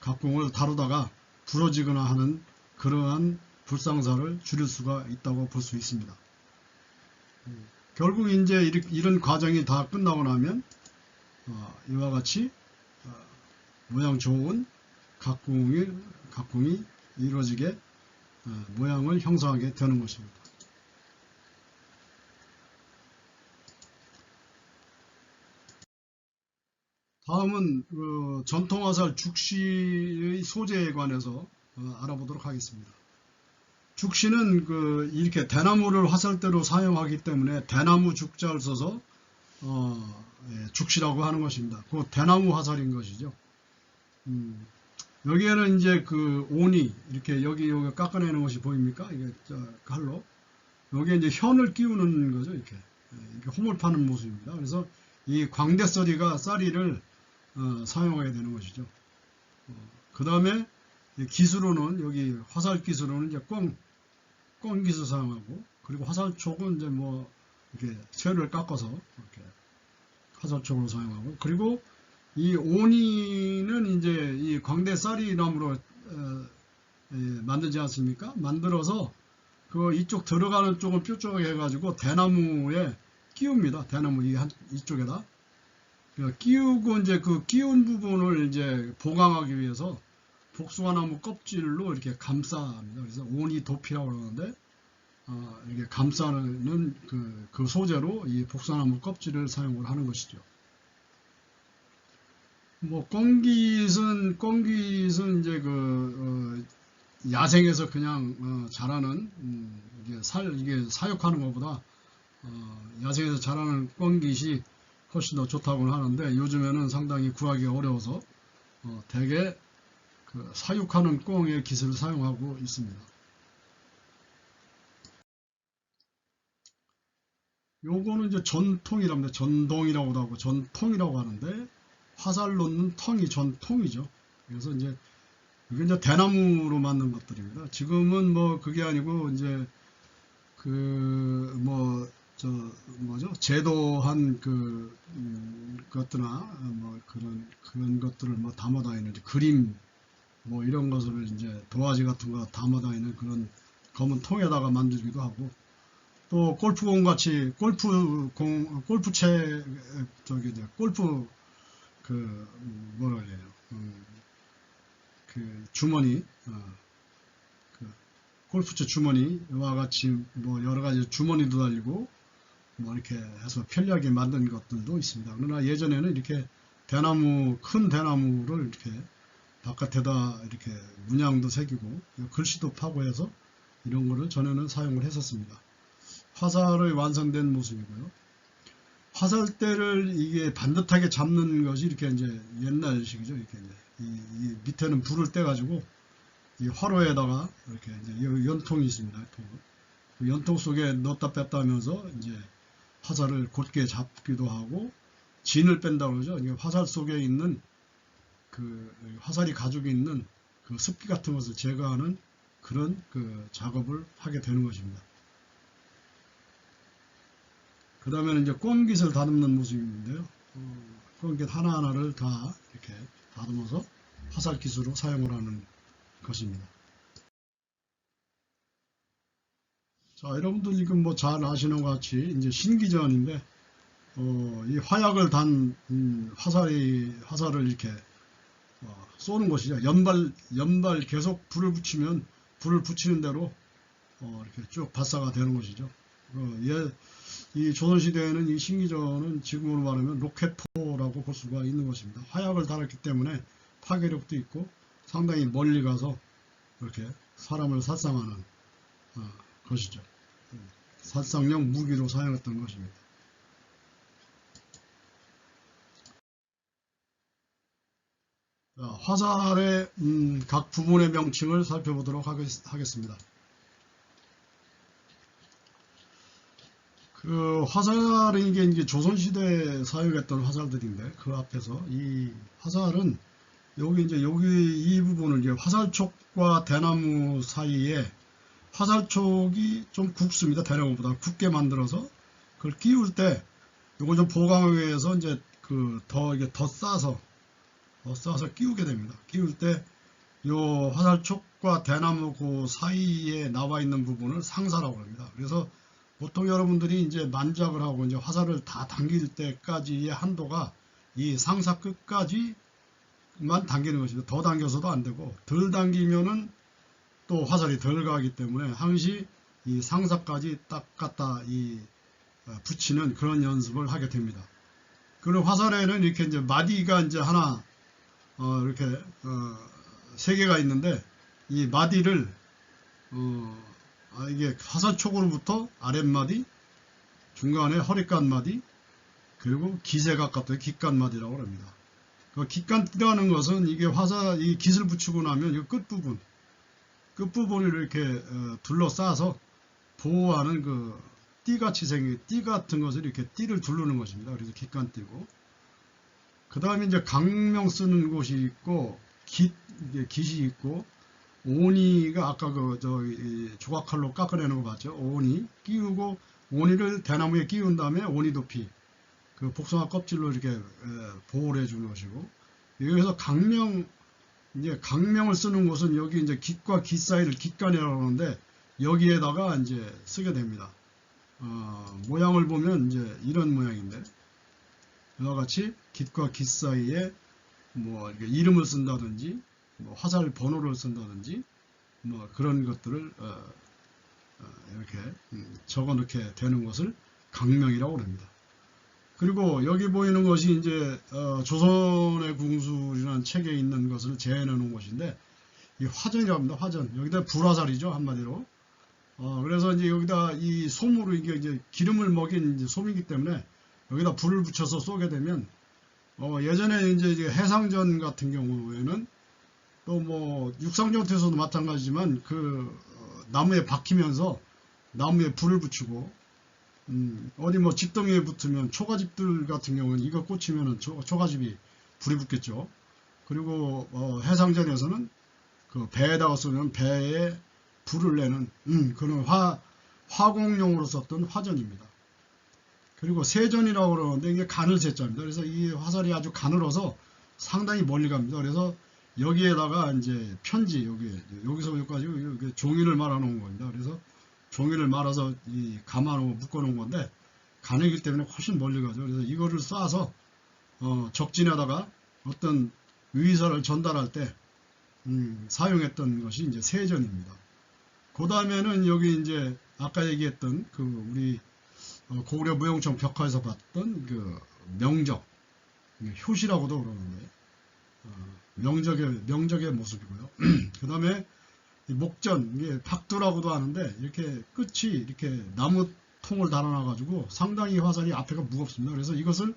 각궁을 다루다가 부러지거나 하는 그러한 불상사를 줄일 수가 있다고 볼 수 있습니다. 결국 이제 이런 과정이 다 끝나고 나면 이와 같이 모양 좋은 각궁이 이루어지게 모양을 형성하게 되는 것입니다. 다음은 전통화살 죽시의 소재에 관해서 알아보도록 하겠습니다. 죽시는 이렇게 대나무를 화살대로 사용하기 때문에 대나무 죽자를 써서 죽시라고 하는 것입니다. 그 대나무 화살인 것이죠. 여기에는 이제 그 오니 이렇게 여기 깎아내는 것이 보입니까? 이게 칼로 여기에 이제 현을 끼우는 거죠. 이렇게 홈을 파는 모습입니다. 그래서 이 광대서리가 쌀이를 사용하게 되는 것이죠. 그 다음에 기술로는 여기 화살 기술로는 이제 꽁 기술 사용하고, 그리고 화살촉은 이제 뭐 이렇게 쇠를 깎아서 이렇게 화살촉으로 사용하고, 그리고 이 오니는 이제 이 광대 쌀이 나무로 만들지 않습니까? 만들어서 그 이쪽 들어가는 쪽은 뾰족하게 해가지고 대나무에 끼웁니다. 대나무 이쪽에다 끼우고 이제 그 끼운 부분을 이제 보강하기 위해서 복숭아나무 껍질로 이렇게 감쌉니다. 그래서 오니 도피라고 그러는데 이렇게 감싸는 그 소재로 이 복숭아나무 껍질을 사용을 하는 것이죠. 뭐 꽁깃은 이제 야생에서 그냥 자라는 이게 사육하는 것보다 야생에서 자라는 꽁깃이 훨씬 더 좋다고 하는데 요즘에는 상당히 구하기 어려워서 대개 사육하는 꽁의 기술을 사용하고 있습니다. 요거는 이제 전통이랍니다. 전동이라고도 하고 전통이라고 하는데 화살 놓는 텅이 전통이죠. 그래서 이제 이게 이제 대나무로 만든 것들입니다. 지금은 뭐 그게 아니고 이제 제도한 것들나 뭐 그런 것들을 뭐 담아다 있는 그림 뭐 이런 것을 이제 도화지 같은 거 담아다 있는 그런 검은 통에다가 만들기도 하고, 또 골프공 같이 골프채 골프 뭐라 그래요? 주머니 골프채 주머니와 같이 뭐 여러 가지 주머니도 달리고 뭐 이렇게 해서 편리하게 만든 것들도 있습니다. 그러나 예전에는 이렇게 대나무, 큰 대나무를 이렇게 바깥에다 이렇게 문양도 새기고 글씨도 파고 해서 이런 거를 전에는 사용을 했었습니다. 화살의 완성된 모습이고요. 화살대를 이게 반듯하게 잡는 것이 이렇게 이제 옛날식이죠. 이렇게 이제 이 밑에는 불을 떼가지고 이 화로에다가 이렇게 이제 연통이 있습니다. 그 연통 속에 넣었다 뺐다 하면서 이제 화살을 곧게 잡기도 하고 진을 뺀다고 그러죠. 이게 화살 속에 있는 그 화살이 가지고 있는 그 습기 같은 것을 제거하는 그런 그 작업을 하게 되는 것입니다. 그 다음에는 이제 꽁깃을 다듬는 모습인데요. 꽁깃 하나하나를 다 이렇게 다듬어서 화살 기술로 사용을 하는 것입니다. 자, 여러분들 지금 뭐 잘 아시는 것 같이 이제 신기전인데, 이 화약을 단 화살을 이렇게 쏘는 것이죠. 연발 계속 불을 붙이면 불을 붙이는 대로 이렇게 쭉 발사가 되는 것이죠. 이 조선시대에는 이 신기전은 지금으로 말하면 로켓포라고 볼 수가 있는 것입니다. 화약을 달았기 때문에 파괴력도 있고 상당히 멀리 가서 이렇게 사람을 살상하는 것이죠. 살상용 무기로 사용했던 것입니다. 자, 화살의 각 부분의 명칭을 살펴보도록 하겠습니다. 그 화살은 이게 조선시대에 사용했던 화살들인데, 그 앞에서 이 화살은 여기 이 부분을 이제 화살촉과 대나무 사이에 화살촉이 좀 굵습니다. 대나무보다 굵게 만들어서 그걸 끼울 때 요거 좀 보강하기 위해서 이제 더 싸서 끼우게 됩니다. 끼울 때 요 화살촉과 대나무 그 사이에 나와 있는 부분을 상사라고 합니다. 그래서 보통 여러분들이 이제 만작을 하고 이제 화살을 다 당길 때까지의 한도가 이 상사 끝까지만 당기는 것입니다. 더 당겨서도 안 되고 덜 당기면은 또 화살이 덜 가기 때문에 항시 이 상사까지 딱 갖다 붙이는 그런 연습을 하게 됩니다. 그리고 화살에는 이렇게 이제 마디가 이제 하나 이렇게 3개가 있는데 이 마디를 이게 화살촉으로부터 아랫마디, 중간에 허리간마디, 그리고 기세각 같은 깃간마디라고 합니다. 그 깃간이라는 것은 이게 이 깃을 붙이고 나면 이 끝부분을 이렇게 둘러싸서 보호하는 그 띠같이 생긴 띠 같은 것을 이렇게 띠를 두르는 것입니다. 그래서 깃간띠고, 그 다음에 이제 강명 쓰는 곳이 있고, 깃이 있고, 오니가 아까 조각칼로 깎아내는 거 봤죠? 오니 끼우고, 오니를 대나무에 끼운 다음에 오니 도피, 그 복숭아 껍질로 이렇게 보호를 해주는 것이고, 여기서 강명을 쓰는 곳은 여기 이제 깃과 깃 사이를 깃간이라고 하는데, 여기에다가 이제 쓰게 됩니다. 모양을 보면 이제 이런 모양인데, 이와 같이 깃과 깃 사이에 뭐 이름을 쓴다든지, 뭐 화살 번호를 쓴다든지, 뭐 그런 것들을 이렇게 적어 넣게 되는 것을 강명이라고 합니다. 그리고 여기 보이는 것이 이제 조선의 궁술이라는 책에 있는 것을 재현해 놓은 것인데, 이 화전이라고 합니다. 화전. 여기다 불화살이죠, 한마디로. 그래서 이제 여기다 이 솜으로 이제 기름을 먹인 이제 솜이기 때문에 여기다 불을 붙여서 쏘게 되면, 예전에 이제 해상전 같은 경우에는 또 뭐 육상전투에서도 마찬가지지만 나무에 박히면서 나무에 불을 붙이고, 어디 뭐 집더미에 붙으면 초가집들 같은 경우는 이거 꽂히면은 초가집이 불이 붙겠죠. 그리고 해상전에서는 그 배에다가 쏘면 배에 불을 내는 그런 화공용으로 썼던 화전입니다. 그리고 세전이라고 그러는데 이게 가늘 세자입니다. 그래서 이 화살이 아주 가늘어서 상당히 멀리 갑니다. 그래서 여기에다가 이제 편지, 여기서 여기까지 종이를 말아 놓은 겁니다. 그래서 종이를 말아서 감아놓고 묶어 놓은 건데, 가늘기 때문에 훨씬 멀리 가죠. 그래서 이거를 쏴서 적진에다가 어떤 의사를 전달할 때 사용했던 것이 이제 세전입니다. 그 다음에는 여기 이제 아까 얘기했던 우리 고구려 무용청 벽화에서 봤던 명적, 효시라고도 그러는데 명적의 모습이고요. 그 다음에 목전, 이게 박두라고도 하는데 이렇게 끝이 이렇게 나무 통을 달아놔 가지고 상당히 화살이 앞에가 무겁습니다. 그래서 이것을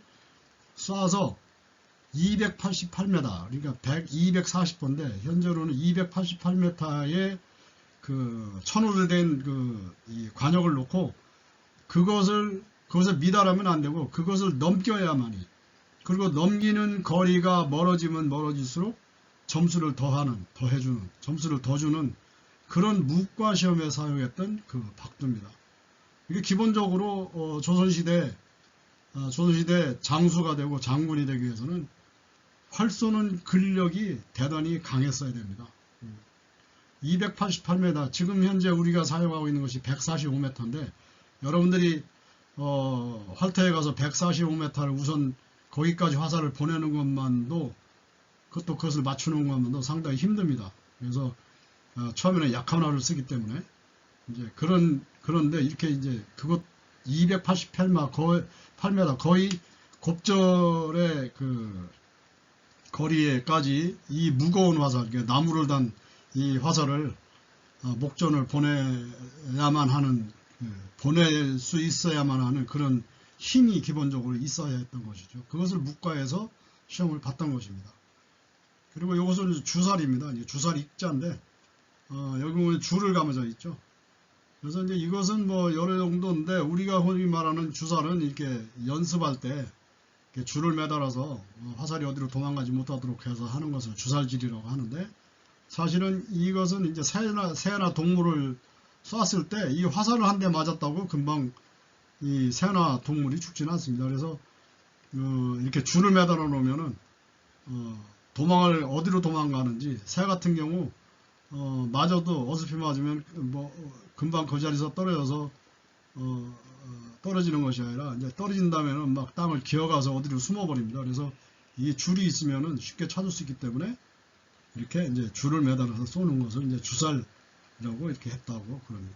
쏴서 288m, 그러니까 240번인데 현재로는 288m의 그 천으로 된 이 관역을 놓고 그것을 미달하면 안 되고 그것을 넘겨야만이, 그리고 넘기는 거리가 멀어지면 멀어질수록 점수를 더해주는, 점수를 더 주는 그런 무과 시험에 사용했던 그 박두입니다. 이게 기본적으로 조선시대 장수가 되고 장군이 되기 위해서는 활 쏘는 근력이 대단히 강했어야 됩니다. 288m, 지금 현재 우리가 사용하고 있는 것이 145m인데 여러분들이 활터에 가서 145m를 우선 거기까지 화살을 보내는 것만도, 그것을 맞추는 것만도 상당히 힘듭니다. 그래서 처음에는 약한 활을 쓰기 때문에 이제 그런데 이렇게 이제 그것 288m 거의 곱절의 그 거리에까지 이 무거운 화살, 나무를 단 이 화살을 목전을 보내야만 하는, 보낼 수 있어야만 하는 그런 힘이 기본적으로 있어야 했던 것이죠. 그것을 묵과에서 시험을 봤던 것입니다. 그리고 이것은 주살입니다. 주살 익자인데 여기 보면 줄을 감아져 있죠. 그래서 이제 이것은 뭐 여러 정도인데 우리가 흔히 말하는 주살은 이렇게 연습할 때 이렇게 줄을 매달아서 화살이 어디로 도망가지 못하도록 해서 하는 것을 주살질이라고 하는데, 사실은 이것은 이제 새나 동물을 쐈을 때 이 화살을 한 대 맞았다고 금방 이 새나 동물이 죽지는 않습니다. 그래서 이렇게 줄을 매달아 놓으면은 어디로 도망가는지, 새 같은 경우 맞아도 어설피 맞으면 뭐 금방 그 자리에서 떨어져서 떨어지는 것이 아니라 이제 떨어진다면은 막 땅을 기어가서 어디로 숨어버립니다. 그래서 이 줄이 있으면은 쉽게 찾을 수 있기 때문에 이렇게 이제 줄을 매달아서 쏘는 것을 이제 주살이라고 이렇게 했다고 그럽니다.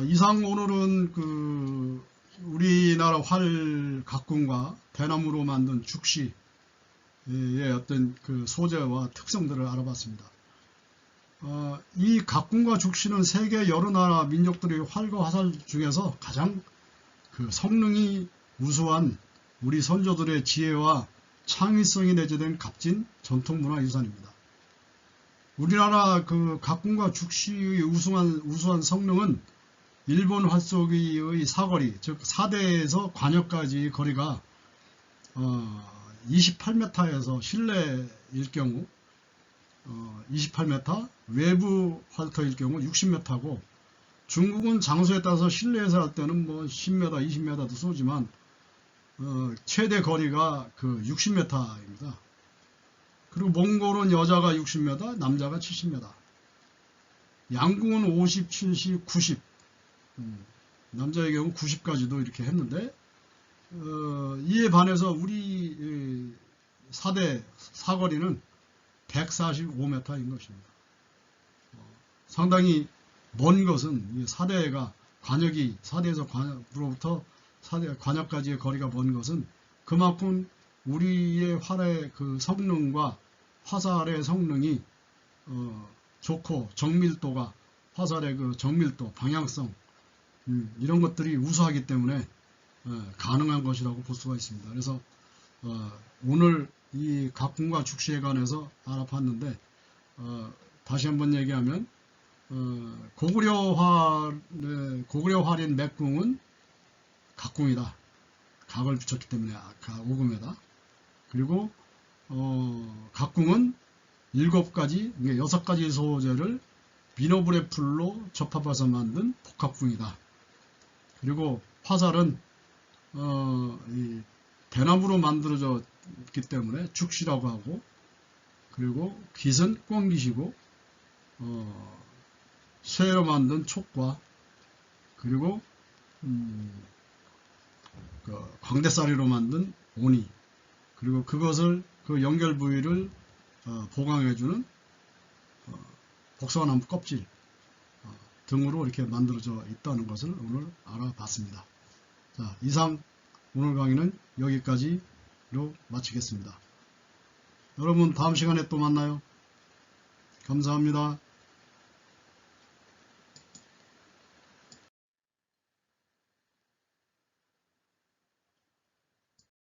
이상 오늘은 그 우리나라 활 각군과 대나무로 만든 죽시의 어떤 그 소재와 특성들을 알아봤습니다. 이 각군과 죽시는 세계 여러 나라 민족들의 활과 화살 중에서 가장 그 성능이 우수한 우리 선조들의 지혜와 창의성이 내재된 값진 전통문화유산입니다. 우리나라 그 각군과 죽시의 우수한 성능은 일본 활쏘기의 사거리, 즉 4대에서 관역까지의 거리가 28m에서 실내일 경우 28m, 외부 활터일 경우 60m고, 중국은 장소에 따라서 실내에서 할 때는 뭐 10m, 20m도 쏘지만 최대 거리가 그 60m입니다. 그리고 몽골은 여자가 60m, 남자가 70m. 양궁은 50, 70, 90. 남자의 경우 90까지도 이렇게 했는데, 이에 반해서 우리 4대 사거리는 145m인 것입니다. 상당히 먼 것은 4대가 관역이 4대에서 관역으로부터 4대 관역까지의 거리가 먼 것은 그만큼 우리의 활의 그 성능과 화살의 성능이 좋고, 정밀도가, 화살의 그 정밀도, 방향성 이런 것들이 우수하기 때문에 가능한 것이라고 볼 수가 있습니다. 그래서 오늘 이 각군과 죽시에 관해서 알아봤는데, 다시 한번 얘기하면 고구려 활인 맥궁은 각궁이다. 각을 붙였기 때문에 오금에다. 그리고 각궁은 7가지, 6가지 소재를 비너블의 풀로 접합해서 만든 복합궁이다. 그리고 화살은 이 대나무로 만들어져 있기 때문에 죽시라고 하고, 그리고 깃은 꿩깃이고 쇠로 만든 촉과, 그리고 그 광대사리로 만든 오니, 그리고 그것을 그 연결 부위를 보강해주는 복숭아나무 껍질 등으로 이렇게 만들어져 있다는 것을 오늘 알아봤습니다. 자, 이상 오늘 강의는 여기까지로 마치겠습니다. 여러분 다음 시간에 또 만나요. 감사합니다.